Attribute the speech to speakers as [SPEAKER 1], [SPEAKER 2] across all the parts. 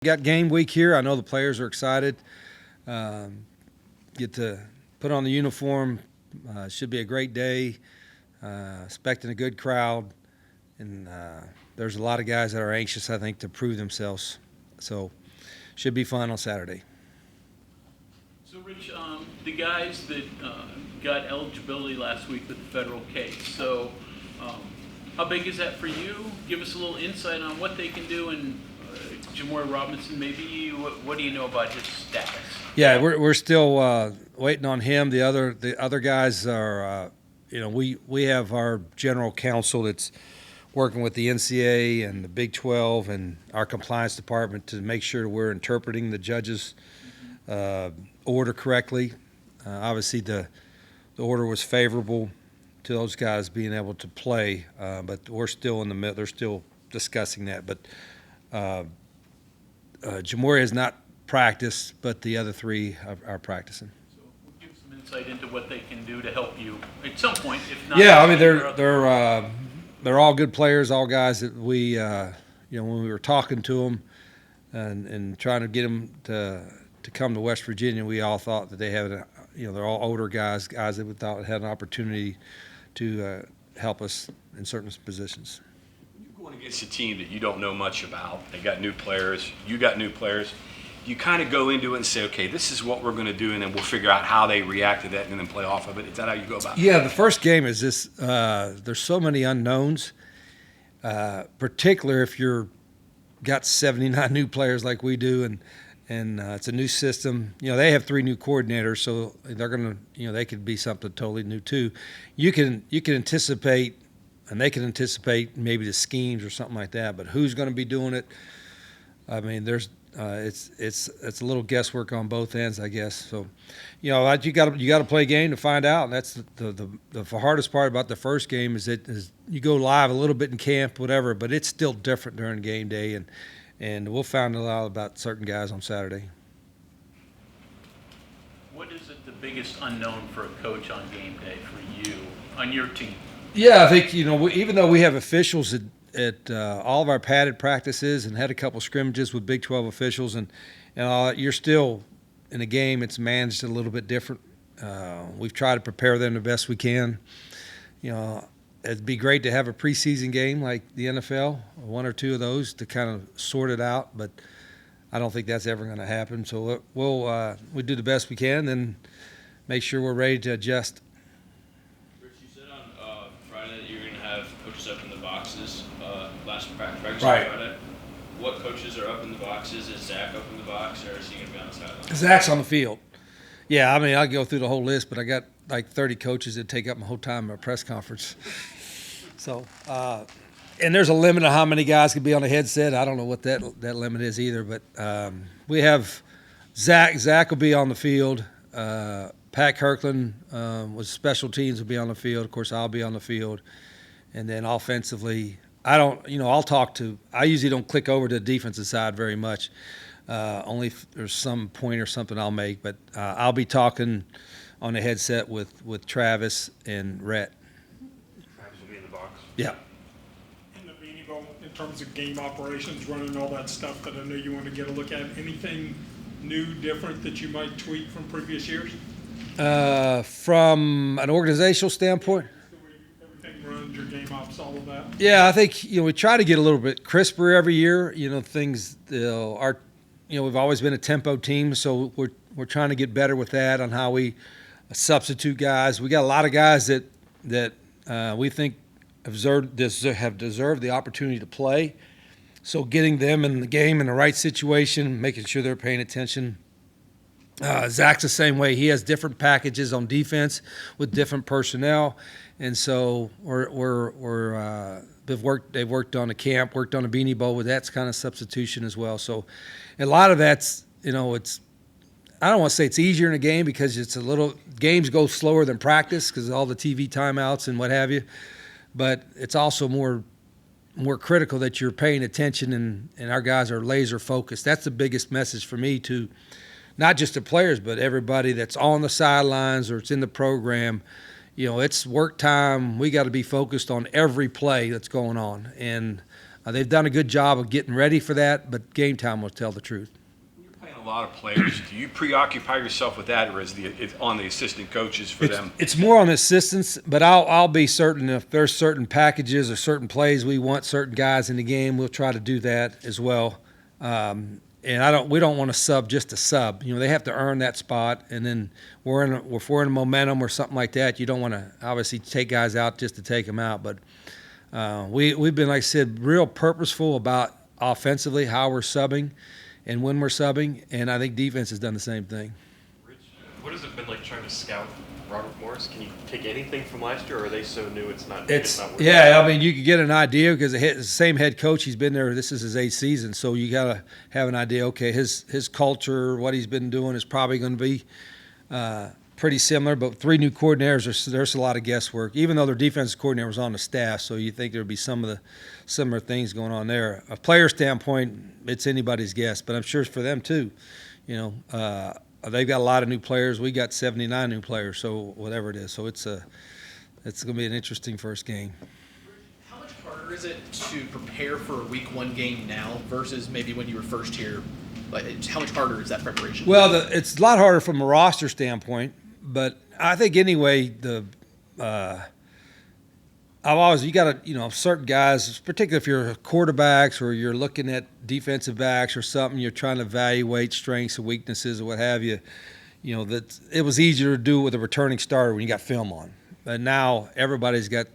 [SPEAKER 1] Got game week here. I know the players are excited. Get to put on the uniform. Should be a great day. Expecting a good crowd. And there's a lot of guys that are anxious, I think, to prove themselves. So should be fun on Saturday.
[SPEAKER 2] So, Rich, the guys that got eligibility last week with the federal case, so how big is that for you? Give us a little insight on what they can do, and Jamore Robinson, maybe, what do you know about his status?
[SPEAKER 1] Yeah, we're still waiting on him. The other guys are, we have our general counsel that's working with the NCAA and the Big 12 and our compliance department to make sure we're interpreting the judge's order correctly. Obviously, the order was favorable to those guys being able to play, but we're still in the middle. They're still discussing that. But Jamore has not practiced, but the other three are practicing.
[SPEAKER 2] So we'll give some insight into what they can do to help you at some point, if not.
[SPEAKER 1] Yeah, I mean they're all good players, all guys that we when we were talking to them and trying to get them to come to West Virginia, we all thought that they had they're all older guys that we thought had an opportunity to help us in certain positions.
[SPEAKER 3] Going against a team that you don't know much about, they got new players, you got new players, you kind of go into it and say, okay, this is what we're going to do, and then we'll figure out how they react to that and then play off of it. Is that how you go about it?
[SPEAKER 1] Yeah, the first game is this. There's so many unknowns, particularly if you're got 79 new players like we do, and it's a new system. They have 3 new coordinators, so they're going to, they could be something totally new too. You can anticipate. And they can anticipate maybe the schemes or something like that, but who's going to be doing it? I mean, it's a little guesswork on both ends, I guess. So, you got to play a game to find out. And that's the hardest part about the first game is you go live a little bit in camp, whatever, but it's still different during game day, and we'll find a lot about certain guys on Saturday.
[SPEAKER 2] What is it the biggest unknown for a coach on game day for you on your team?
[SPEAKER 1] Yeah, I think, even though we have officials at all of our padded practices and had a couple scrimmages with Big 12 officials, and you're still in a game, it's managed a little bit different. We've tried to prepare them the best we can. It'd be great to have a preseason game like the NFL, 1 or 2 of those to kind of sort it out, but I don't think that's ever going to happen. So we'll do the best we can and make sure we're ready to adjust.
[SPEAKER 4] Coaches up in the boxes last practice
[SPEAKER 1] right.
[SPEAKER 4] Friday. What coaches are up in the boxes? Is Zach up in the box, or is he going to be on the sideline?
[SPEAKER 1] Zach's on the field. Yeah, I mean, I'll go through the whole list, but I got like 30 coaches that take up my whole time in a press conference. So, and there's a limit of how many guys can be on a headset. I don't know what that limit is either, but we have Zach. Zach will be on the field. Pat Kirkland with special teams will be on the field. Of course, I'll be on the field. And then offensively, I usually don't click over to the defensive side very much. Only if there's some point or something I'll make. But I'll be talking on the headset with Travis and Rhett.
[SPEAKER 3] Travis will be in the box.
[SPEAKER 1] Yeah.
[SPEAKER 5] In the Beanie Bowl, in terms of game operations, running all that stuff that I know you want to get a look at, anything new, different that you might tweak from previous years?
[SPEAKER 1] From an organizational standpoint?
[SPEAKER 5] Runs, your game ops, all of that.
[SPEAKER 1] Yeah, I think we try to get a little bit crisper every year. Things we've always been a tempo team, so we're trying to get better with that on how we substitute guys. We got a lot of guys that we think have deserved the opportunity to play. So getting them in the game in the right situation, making sure they're paying attention. Zach's the same way. He has different packages on defense with different personnel. And so they've worked on a camp, worked on a Beanie Bowl with that kind of substitution as well. So a lot of that's, it's, I don't want to say it's easier in a game because games go slower than practice because of all the TV timeouts and what have you. But it's also more critical that you're paying attention and our guys are laser focused. That's the biggest message for me to not just the players, but everybody that's on the sidelines or it's in the program. It's work time. We got to be focused on every play that's going on. And they've done a good job of getting ready for that, but game time will tell the truth.
[SPEAKER 3] You're playing a lot of players. Do you preoccupy yourself with that, or is it's on the assistant coaches for them?
[SPEAKER 1] It's more on the assistants, but I'll be certain if there's certain packages or certain plays we want certain guys in the game, we'll try to do that as well. And we don't want to sub just a sub. They have to earn that spot, and then if we're in a momentum or something like that, you don't want to obviously take guys out just to take them out. But we've been, like I said, real purposeful about offensively how we're subbing and when we're subbing, and I think defense has done the same thing.
[SPEAKER 6] Rich, what has it been like trying to scout Robert Morris? Can you take anything from last year, or are they so new it's not working?
[SPEAKER 1] Yeah, I mean, you could get an idea because the same head coach, he's been there, this is his 8th season, so you got to have an idea, okay, his culture, what he's been doing is probably going to be pretty similar, but 3 new coordinators, there's a lot of guesswork, even though their defensive coordinator was on the staff, so you think there would be some of the similar things going on there. A player standpoint, it's anybody's guess, but I'm sure it's for them too. They've got a lot of new players. We got 79 new players, so whatever it is. So it's going to be an interesting first game.
[SPEAKER 7] How much harder is it to prepare for a week 1 game now versus maybe when you were first here? Like, how much harder is that preparation?
[SPEAKER 1] Well, it's a lot harder from a roster standpoint, but I think anyway you got to, certain guys, particularly if you're quarterbacks or you're looking at defensive backs or something, you're trying to evaluate strengths and weaknesses or what have you. That it was easier to do with a returning starter when you got film on. But now everybody's got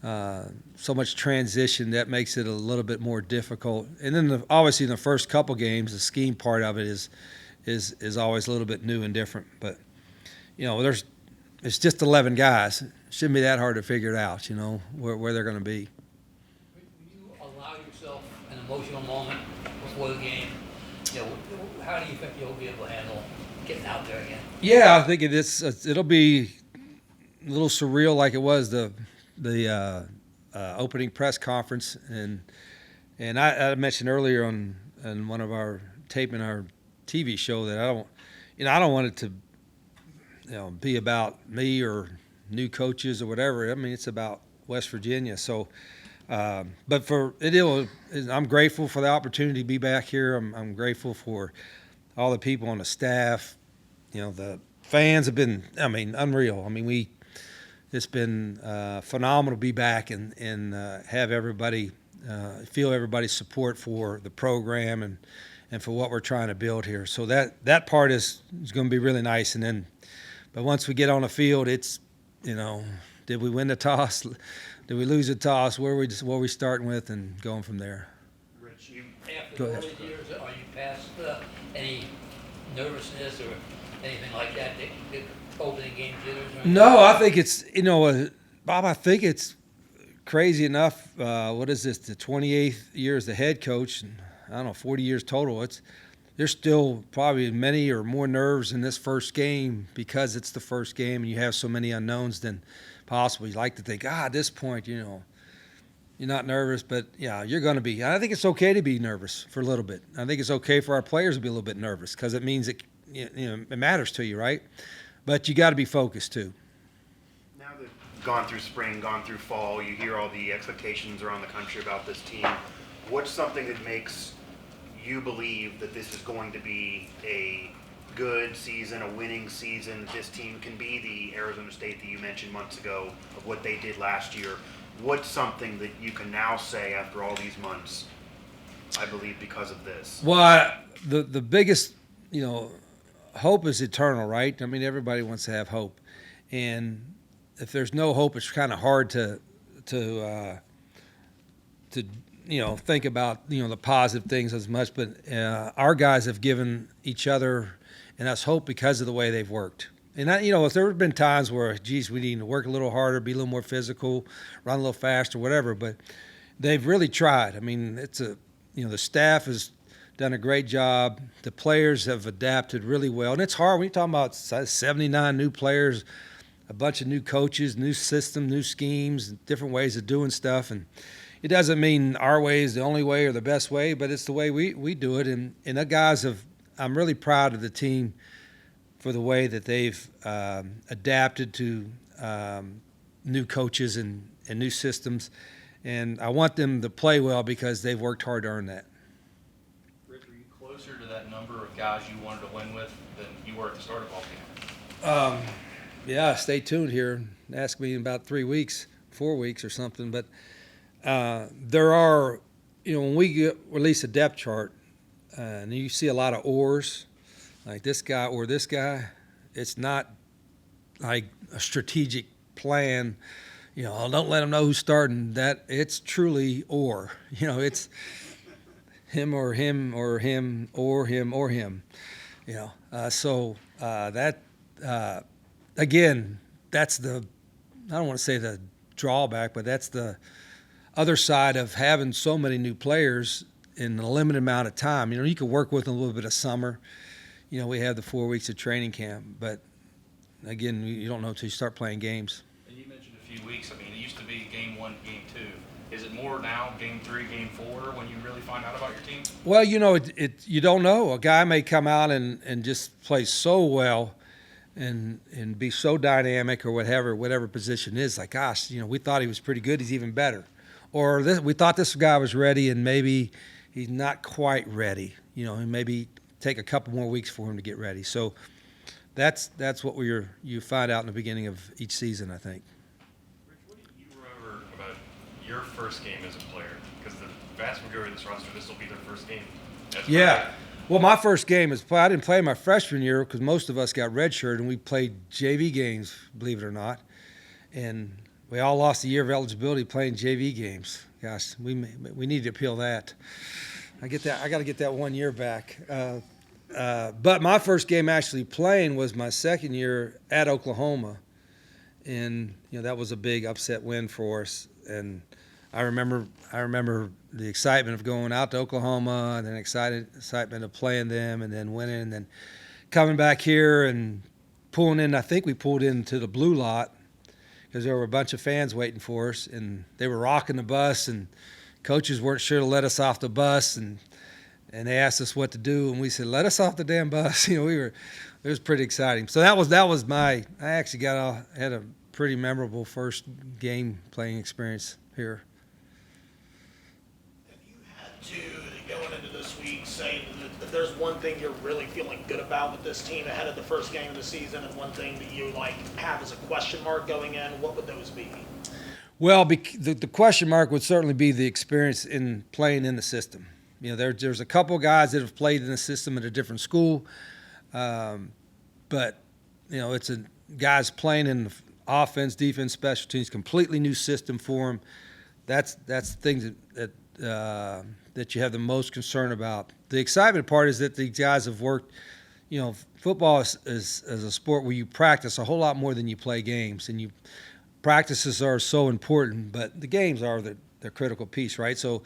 [SPEAKER 1] so much transition that makes it a little bit more difficult. And then obviously in the first couple games, the scheme part of it is always a little bit new and different. But it's just 11 guys. It shouldn't be that hard to figure it out, where they're going to be.
[SPEAKER 8] When you allow yourself an emotional moment before the game, how do you think you'll be able to handle getting out there again?
[SPEAKER 1] Yeah, I think it'll be a little surreal like it was the opening press conference. And I mentioned earlier on one of our taping our TV show that I don't want it to be about me or new coaches or whatever. I mean, it's about West Virginia. So, but I'm grateful for the opportunity to be back here. I'm grateful for all the people on the staff. The fans have been, unreal. It's been phenomenal to be back and have everybody feel everybody's support for the program and for what we're trying to build here. So that part is going to be really nice. And then, but once we get on the field, it's, did we win the toss? Did we lose the toss? Where are we starting with and going from there?
[SPEAKER 8] Rich, after all these years, are you past any nervousness or anything like that? The opening game jitters?
[SPEAKER 1] No, I think it's, Bob, I think it's crazy enough. What is this, the 28th year as the head coach? And I don't know, 40 years total. There's still probably many or more nerves in this first game because it's the first game and you have so many unknowns than possible. You like to think, at this point, you're not nervous, but yeah, you're going to be. I think it's okay to be nervous for a little bit. I think it's okay for our players to be a little bit nervous because it means it matters to you, right? But you got to be focused too.
[SPEAKER 9] Now that gone through spring, gone through fall, you hear all the expectations around the country about this team. What's something that makes you believe that this is going to be a good season, a winning season, that this team can be the Arizona State that you mentioned months ago of what they did last year? What's something that you can now say after all these months, I believe, because of this?
[SPEAKER 1] Well, the biggest, hope is eternal, right? Everybody wants to have hope. And if there's no hope, it's kind of hard to think about, the positive things as much. But our guys have given each other and us hope because of the way they've worked. And, if there have been times where, we need to work a little harder, be a little more physical, run a little faster, whatever. But they've really tried. The staff has done a great job. The players have adapted really well. And it's hard when you're talking about 79 new players, a bunch of new coaches, new system, new schemes, different ways of doing stuff. And it doesn't mean our way is the only way or the best way, but it's the way we do it. And the guys I'm really proud of the team for the way that they've adapted to new coaches and new systems. And I want them to play well because they've worked hard to earn that.
[SPEAKER 4] Rich, are you closer to that number of guys you wanted to win with than you were at the start of ball camp?
[SPEAKER 1] Yeah, stay tuned here. Ask me in about 3 weeks, 4 weeks or something. But there are, when we release a depth chart, and you see a lot of ors, like this guy or this guy, it's not like a strategic plan. Don't let them know who's starting. That it's truly or. It's him or him or him or him or him. Again, that's I don't want to say the drawback, but that's the other side of having so many new players in a limited amount of time. You can work with them a little bit of summer. We have the 4 weeks of training camp, but again, you don't know until you start playing games.
[SPEAKER 4] And you mentioned a few weeks. I mean, it used to be game 1, game 2. Is it more now, game 3, game 4, when you really find out about your team?
[SPEAKER 1] Well, you don't know. A guy may come out and just play so well and be so dynamic or whatever position is. Like, gosh, we thought he was pretty good. He's even better. Or we thought this guy was ready, and maybe he's not quite ready. And maybe take a couple more weeks for him to get ready. So that's what you find out in the beginning of each season, I think.
[SPEAKER 6] Rich, what do you remember about your first game as a player? Because the vast majority of this roster, this will be their first game as a
[SPEAKER 1] Yeah.
[SPEAKER 6] player.
[SPEAKER 1] Well, my first game I didn't play my freshman year because most of us got redshirted, and we played JV games, believe it or not. And we all lost a year of eligibility playing JV games. Gosh, we need to appeal that. I got to get that 1 year back. But my first game actually playing was my second year at Oklahoma, and that was a big upset win for us. And I remember the excitement of going out to Oklahoma, and then excitement of playing them, and then winning, and then coming back here and pulling in. I think we pulled into the blue lot because there were a bunch of fans waiting for us, and they were rocking the bus, and coaches weren't sure to let us off the bus, and they asked us what to do, and we said, "Let us off the damn bus." It was pretty exciting. So that was I actually had a pretty memorable first game playing experience here.
[SPEAKER 10] Going into this week, saying that there's one thing you're really feeling good about with this team ahead of the first game of the season, and one thing that you have as a question mark going in, what would those be?
[SPEAKER 1] Well, the question mark would certainly be the experience in playing in the system. There's a couple of guys that have played in the system at a different school, but it's guys playing in the offense, defense, special teams, completely new system for them. That's things that you have the most concern about. The excitement part is that the guys have worked. Football is a sport where you practice a whole lot more than you play games, and practices are so important, but the games are the critical piece, right? So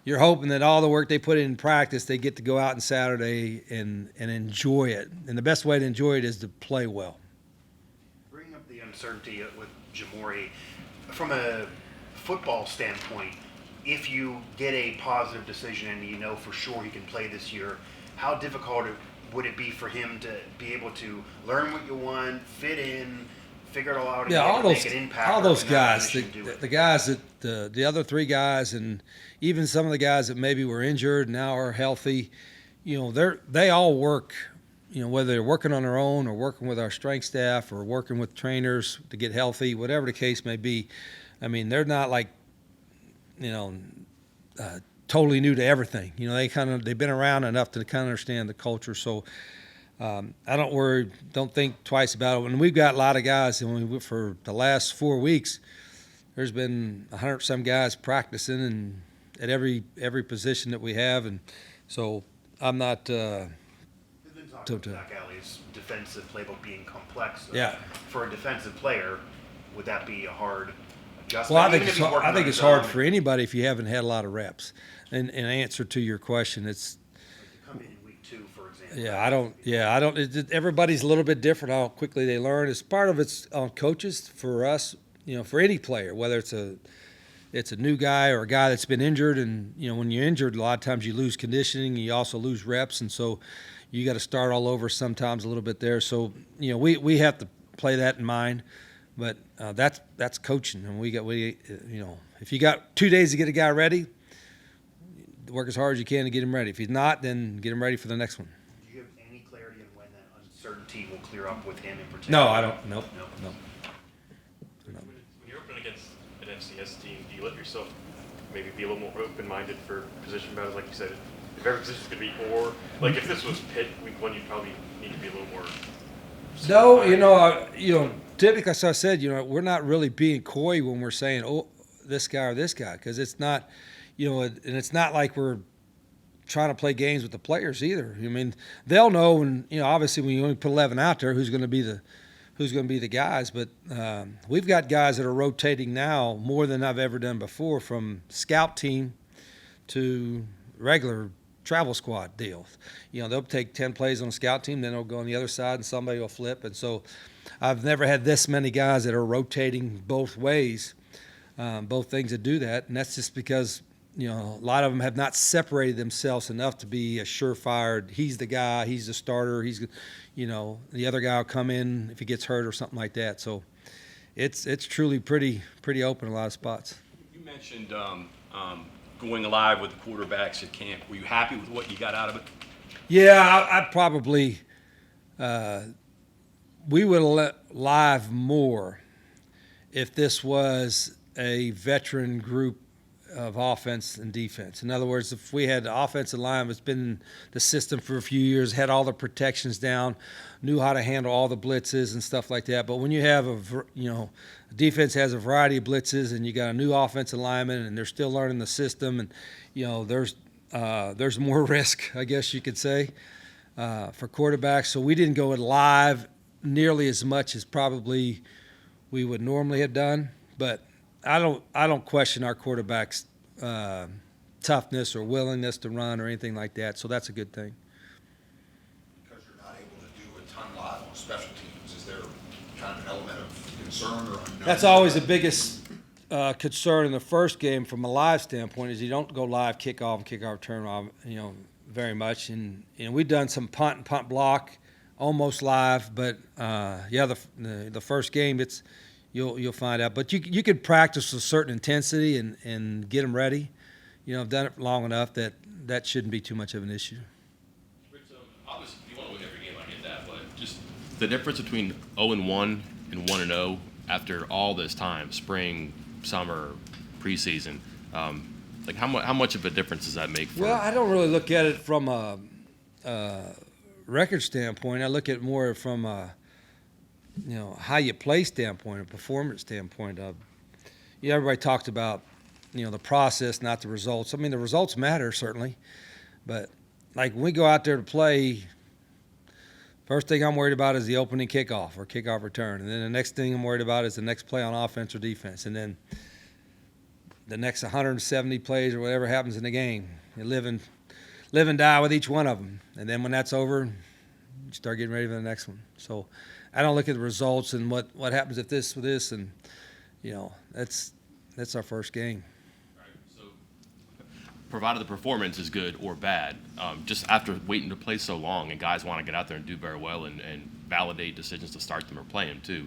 [SPEAKER 1] you're hoping that all the work they put in practice, they get to go out on Saturday and enjoy it. And the best way to enjoy it is to play well.
[SPEAKER 9] Bringing up the uncertainty with Jamori, from a football standpoint, if you get a positive decision and for sure he can play this year, how difficult would it be for him to be able to learn what you want, fit in, figure it all out, and make an impact?
[SPEAKER 1] All those guys, the guys that the other three guys, and even some of the guys that maybe were injured now are healthy. They all work. Whether they're working on their own or working with our strength staff or working with trainers to get healthy, whatever the case may be. I mean, they're not like totally new to everything. They've been around enough to kind of understand the culture. So I don't think twice about it. And we've got a lot of guys. For the last 4 weeks, there's been 100 some guys practicing and at every position that we have, and so I'm not.
[SPEAKER 9] Zach Alley's defensive playbook being complex.
[SPEAKER 1] Yeah.
[SPEAKER 9] For a defensive player, would that be a hard adjustment?
[SPEAKER 1] Well, I think it's hard for anybody if you haven't had a lot of reps. And in answer to your question, it's.
[SPEAKER 9] Come in week 2, for example.
[SPEAKER 1] I don't. Everybody's a little bit different how quickly they learn. It's part of it's on coaches for us. For any player, whether it's a new guy or a guy that's been injured, and when you're injured, a lot of times you lose conditioning. You also lose reps, and so you got to start all over sometimes a little bit there. So we have to play that in mind. But that's coaching, and if you got 2 days to get a guy ready, work as hard as you can to get him ready. If he's not, then get him ready for the next one.
[SPEAKER 9] Do you have any clarity on when that uncertainty will clear up with him in particular?
[SPEAKER 1] No, I don't. Nope.
[SPEAKER 9] No.
[SPEAKER 6] When you're open against an FCS team, do you let yourself maybe be a little more open-minded for position battles, like you said? If every position's going to be, or like if this was Pitt week 1, you'd probably need to be a little more.
[SPEAKER 1] No, typically, as I said, we're not really being coy when we're saying, oh, this guy or this guy, because it's not, and it's not like we're trying to play games with the players either. I mean, they'll know when, obviously when you only put 11 out there, who's going to be the guys. But we've got guys that are rotating now more than I've ever done before, from scout team to regular travel squad deal. They'll take 10 plays on a scout team, then they'll go on the other side and somebody will flip. And so I've never had this many guys that are rotating both ways, both things that do that. And that's just because, a lot of them have not separated themselves enough to be a surefire, he's the guy, he's the starter, the other guy will come in if he gets hurt or something like that. So it's truly pretty open in a lot of spots.
[SPEAKER 3] You mentioned going live with the quarterbacks at camp. Were you happy with what you got out of it?
[SPEAKER 1] Yeah, I'd probably we would have let live more if this was a veteran group of offense and defense. In other words, if we had the offensive line that's been in the system for a few years, had all the protections down, knew how to handle all the blitzes and stuff like that. But when you have defense has a variety of blitzes, and you got a new offensive lineman, and they're still learning the system, and there's more risk, I guess you could say, for quarterbacks. So we didn't go it live nearly as much as probably we would normally have done. But I don't question our quarterbacks' toughness or willingness to run or anything like that. So that's a good thing.
[SPEAKER 11] Because you're not able to do a ton live on special teams, is there kind of an element of concern or unknown?
[SPEAKER 1] That's always the biggest concern in the first game from a live standpoint, is you don't go live kickoff and kickoff return, very much. And we've done some punt and punt block almost live, but the first game you'll find out. But you could practice with a certain intensity and get them ready. I've done it long enough that shouldn't be too much of an issue.
[SPEAKER 12] Rich, obviously you want to win every game, I get that, but just the difference between 0-1 and 1-0 after all this time, spring, summer, preseason, how much of a difference does that make?
[SPEAKER 1] Well, I don't really look at it from a record standpoint. I look at it more from a how you play standpoint, a performance standpoint. Everybody talks about the process, not the results. I mean, the results matter certainly, but like when we go out there to play, first thing I'm worried about is the opening kickoff or kickoff return, and then the next thing I'm worried about is the next play on offense or defense, and then the next 170 plays or whatever happens in the game. You live and die with each one of them, and then when that's over, you start getting ready for the next one. So I don't look at the results and what happens if this with this, and that's our first game.
[SPEAKER 12] Right. So, provided the performance is good or bad, just after waiting to play so long, and guys want to get out there and do very well and validate decisions to start them or play them too,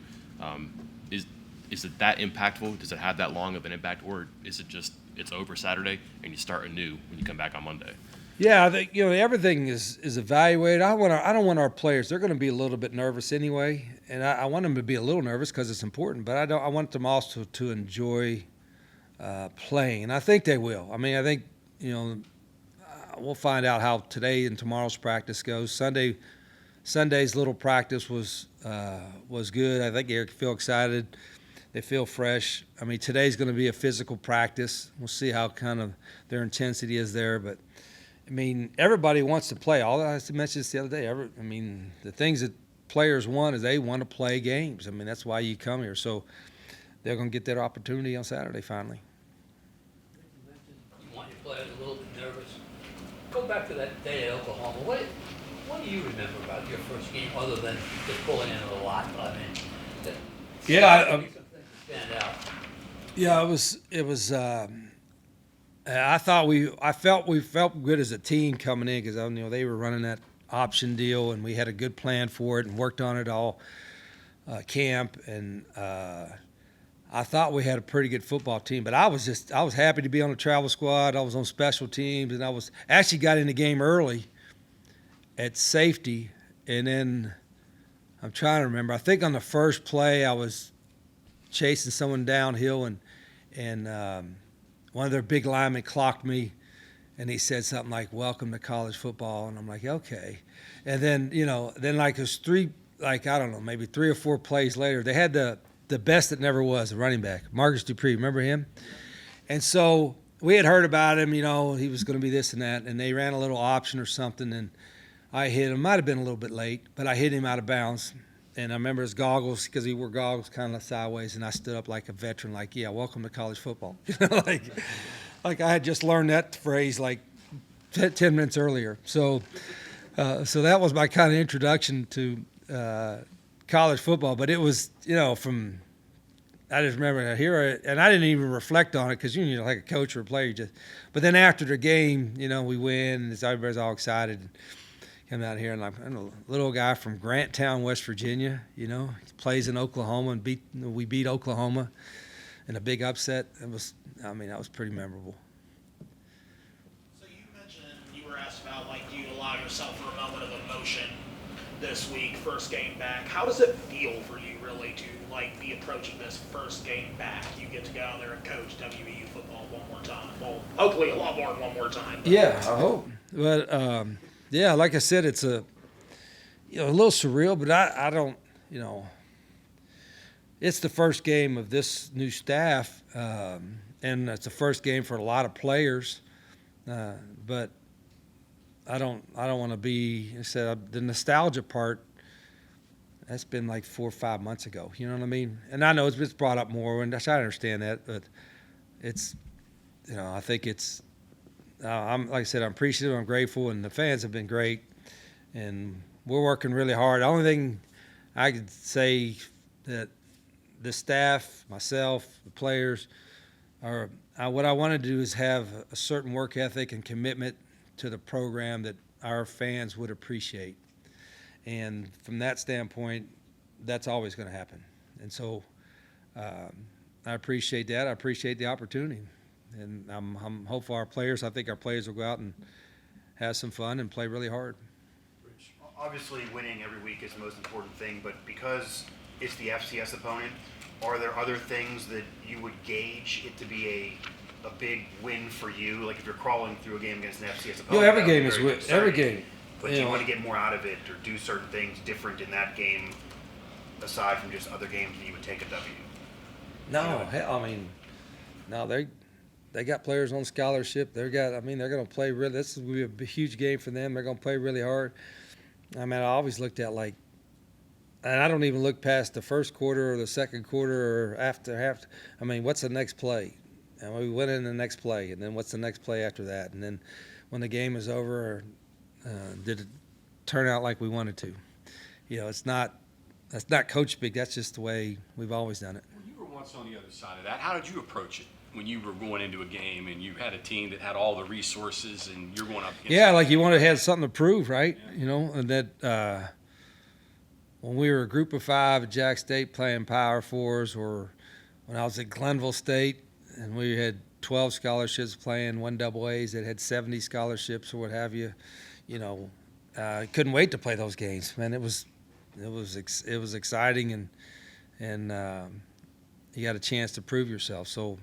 [SPEAKER 12] is it that impactful? Does it have that long of an impact, or is it just it's over Saturday and you start anew when you come back on Monday?
[SPEAKER 1] Yeah, I think everything is evaluated. I don't want our players. They're going to be a little bit nervous anyway, and I want them to be a little nervous because it's important. But I want them also to enjoy playing, and I think they will. I mean, I think we'll find out how today and tomorrow's practice goes. Sunday's little practice was good. I think they feel excited. They feel fresh. I mean, today's going to be a physical practice. We'll see how kind of their intensity is there, but. I mean, everybody wants to play. I mentioned this the other day. The things that players want is they want to play games. I mean, that's why you come here. So they're going to get that opportunity on Saturday finally.
[SPEAKER 8] You want your players a little bit nervous. Go back to that day at Oklahoma. What do you remember about your first game other than just pulling in a lot? I mean, some things stand out.
[SPEAKER 1] Yeah, it was. I felt we felt good as a team coming in because they were running that option deal and we had a good plan for it and worked on it all camp, and I thought we had a pretty good football team. But I was happy to be on the travel squad. I was on special teams, and I was actually got in the game early at safety, and then I'm trying to remember. I think on the first play I was chasing someone downhill, and one of their big linemen clocked me, and he said something like, "Welcome to college football," and I'm like, okay. And then like it was maybe 3 or 4 plays later, they had the best that never was, the running back, Marcus Dupree. Remember him? And so we had heard about him, he was going to be this and that, and they ran a little option or something, and I hit him. Might have been a little bit late, but I hit him out of bounds. And I remember his goggles, because he wore goggles kind of sideways, and I stood up like a veteran, like, yeah, welcome to college football. Like I had just learned that phrase like 10 minutes earlier. So that was my kind of introduction to college football. But it was, I just remember here, and I didn't even reflect on it because like a coach or a player, but then after the game, we win, and everybody's all excited. Come out here, and I'm a little guy from Granttown, West Virginia. He plays in Oklahoma, and we beat Oklahoma in a big upset. That was pretty memorable.
[SPEAKER 10] So you mentioned you were asked about do you allow yourself for a moment of emotion this week, first game back. How does it feel for you really to be approaching this first game back? You get to go out there and coach WVU football one more time. Well, hopefully a lot more than one more time.
[SPEAKER 1] Yeah, I hope. But yeah, like I said, it's a little surreal, but I don't, it's the first game of this new staff, and it's the first game for a lot of players. But I don't want to be. I said the nostalgia part. That's been like 4 or 5 months ago. You know what I mean? And I know it's brought up more, and I understand that, but it's, I think it's. Like I said, I'm appreciative, I'm grateful, and the fans have been great, and we're working really hard. The only thing I could say that the staff, myself, the players, what I want to do is have a certain work ethic and commitment to the program that our fans would appreciate. And from that standpoint, that's always going to happen. And so I appreciate that. I appreciate the opportunity. And I'm hopeful I think our players will go out and have some fun and play really hard.
[SPEAKER 9] Obviously, winning every week is the most important thing, but because it's the FCS opponent, are there other things that you would gauge it to be a big win for you? Like if you're crawling through a game against an FCS opponent,
[SPEAKER 1] every game is every game.
[SPEAKER 9] But do you want to get more out of it or do certain things different in that game aside from just other games that you would take a W?
[SPEAKER 1] No, they got players on scholarship. They're going to play really. This is going to be a huge game for them. They're going to play really hard. I always looked at and I don't even look past the first quarter or the second quarter or after half. What's the next play? And we went in the next play, and then what's the next play after that? And then when the game is over, did it turn out like we wanted to? That's not coach speak. That's just the way we've always done it.
[SPEAKER 3] When you were once on the other side of that, how did you approach it? When you were going into a game and you had a team that had all the resources and you're going up against
[SPEAKER 1] you wanted to have something to prove, right? And that when we were a group of 5 at Jack State playing Power Fours, or when I was at Glenville State and we had 12 scholarships playing 1AAs that had 70 scholarships or what have you, couldn't wait to play those games, man. It was exciting, and you got a chance to prove yourself. So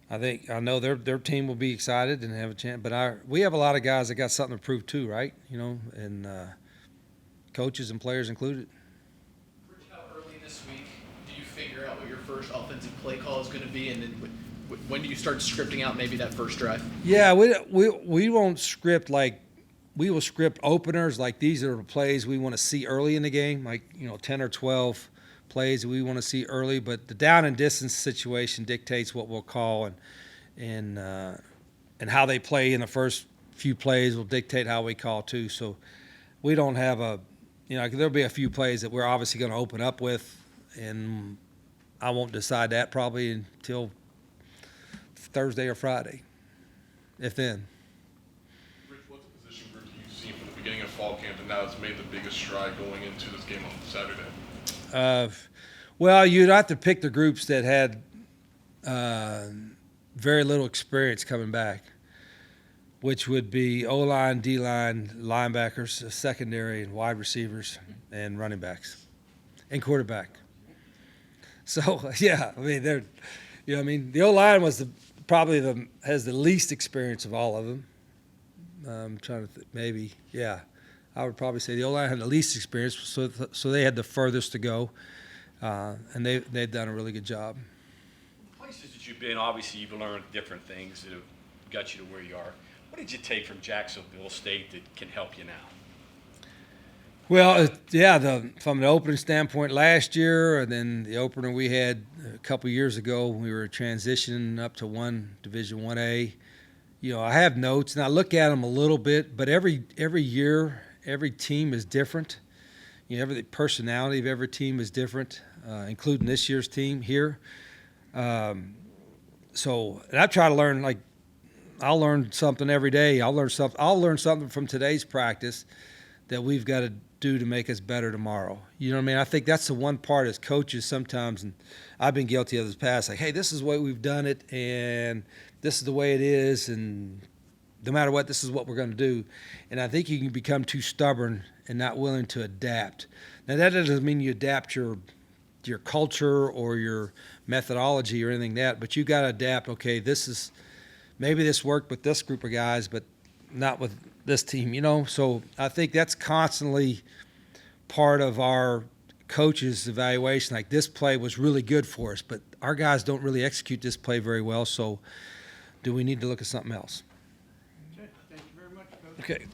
[SPEAKER 1] I know their team will be excited and have a chance, but we have a lot of guys that got something to prove too, right? And coaches and players included.
[SPEAKER 7] Rich, how early this week do you figure out what your first offensive play call is going to be, and then when do you start scripting out maybe that first drive?
[SPEAKER 1] Yeah, we won't script we will script openers, like these are the plays we want to see early in the game, 10 or 12 plays we want to see early, but the down and distance situation dictates what we'll call, and how they play in the first few plays will dictate how we call too. So we don't have there'll be a few plays that we're obviously going to open up with, and I won't decide that probably until Thursday or Friday, if then.
[SPEAKER 13] Rich, what position group do you see from the beginning of fall camp and now it's made the biggest stride going into this game on Saturday?
[SPEAKER 1] Well, you'd have to pick the groups that had very little experience coming back, which would be O-line, D-line, linebackers, secondary, and wide receivers, and running backs, and quarterback. So, yeah, I mean, the O-line was has the least experience of all of them. I'm trying to I would probably say the O-line had the least experience, so they had the furthest to go, and they've done a really good job.
[SPEAKER 3] Places that you've been, obviously you've learned different things that have got you to where you are. What did you take from Jacksonville State that can help you now?
[SPEAKER 1] Well, from the opening standpoint last year, and then the opener we had a couple years ago, we were transitioning up to Division 1A. I have notes, and I look at them a little bit, but every year, every team is different. Every personality of every team is different, including this year's team here. And I try to learn, I'll learn something every day. I'll learn something from today's practice that we've got to do to make us better tomorrow. You know what I mean? I think that's the one part as coaches sometimes, and I've been guilty of this past, hey, this is the way we've done it, and this is the way it is, and no matter what, this is what we're going to do. And I think you can become too stubborn and not willing to adapt. Now, that doesn't mean you adapt your culture or your methodology or anything like that, but you got to adapt. Okay, maybe this worked with this group of guys, but not with this team, So I think that's constantly part of our coaches' evaluation. Like, this play was really good for us, but our guys don't really execute this play very well, so do we need to look at something else?
[SPEAKER 5] Okay, thank you very much, Coach.
[SPEAKER 1] Okay.